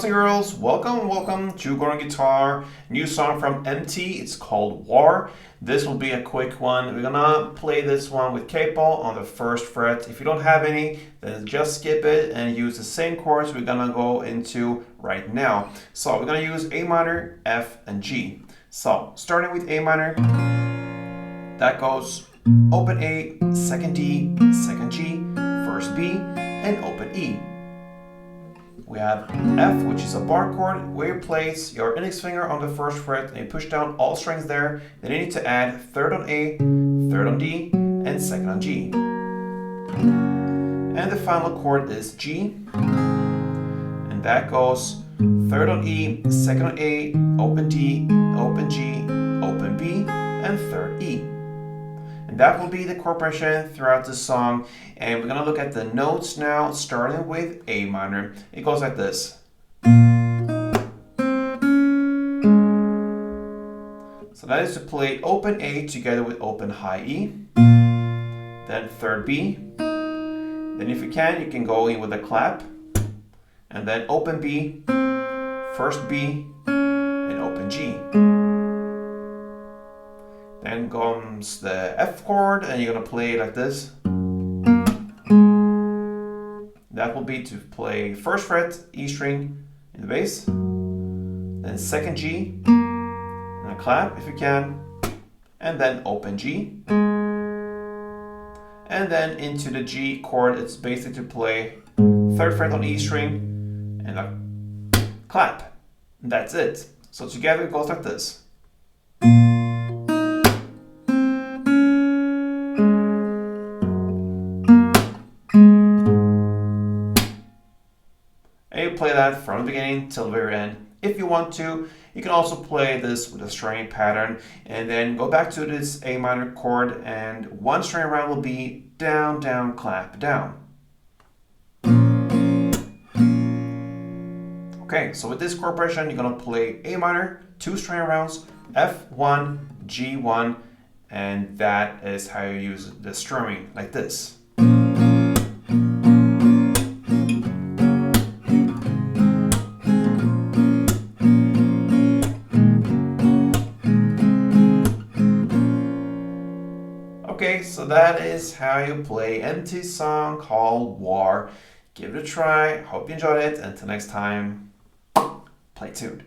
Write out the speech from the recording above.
Boys and girls, welcome to Go on Guitar. New song from Emtee. It's called War. This will be a quick one. We're gonna play this one with capo on the first fret. If you don't have any, then just skip it and use the same chords we're gonna go into right now. So we're gonna use A minor, F, and G. So starting with A minor, that goes open A, second D, second G, first B, and open E. We have F, which is a bar chord, where you place your index finger on the first fret and you push down all strings there. Then you need to add third on A, third on D, and second on G. And the final chord is G, and that goes third on E, second on A, open D, open G, open B, and third E. And that will be the chord progression throughout the song. And we're gonna look at the notes now, starting with A minor. It goes like this. So that is to play open A together with open high E, then third B. Then if you can go in with a clap, and then open B, first B, and open G. Then comes the F chord, and you're gonna play it like this. That will be to play first fret, E string in the bass, then second G, and a clap if you can, and then open G. And then into the G chord, it's basically to play third fret on E string, and a clap. And that's it. So together it goes like this. And you play that from the beginning till the very end. If you want to, you can also play this with a string pattern and then go back to this A minor chord, and one string around will be down, down, clap, down. Okay, so with this chord progression, you're gonna play A minor, 2 string rounds, F1, G1, and that is how you use the strumming, like this. Okay, so that is how you play Emtee song called War. Give it a try. Hope you enjoyed it. Until next time, play tuned.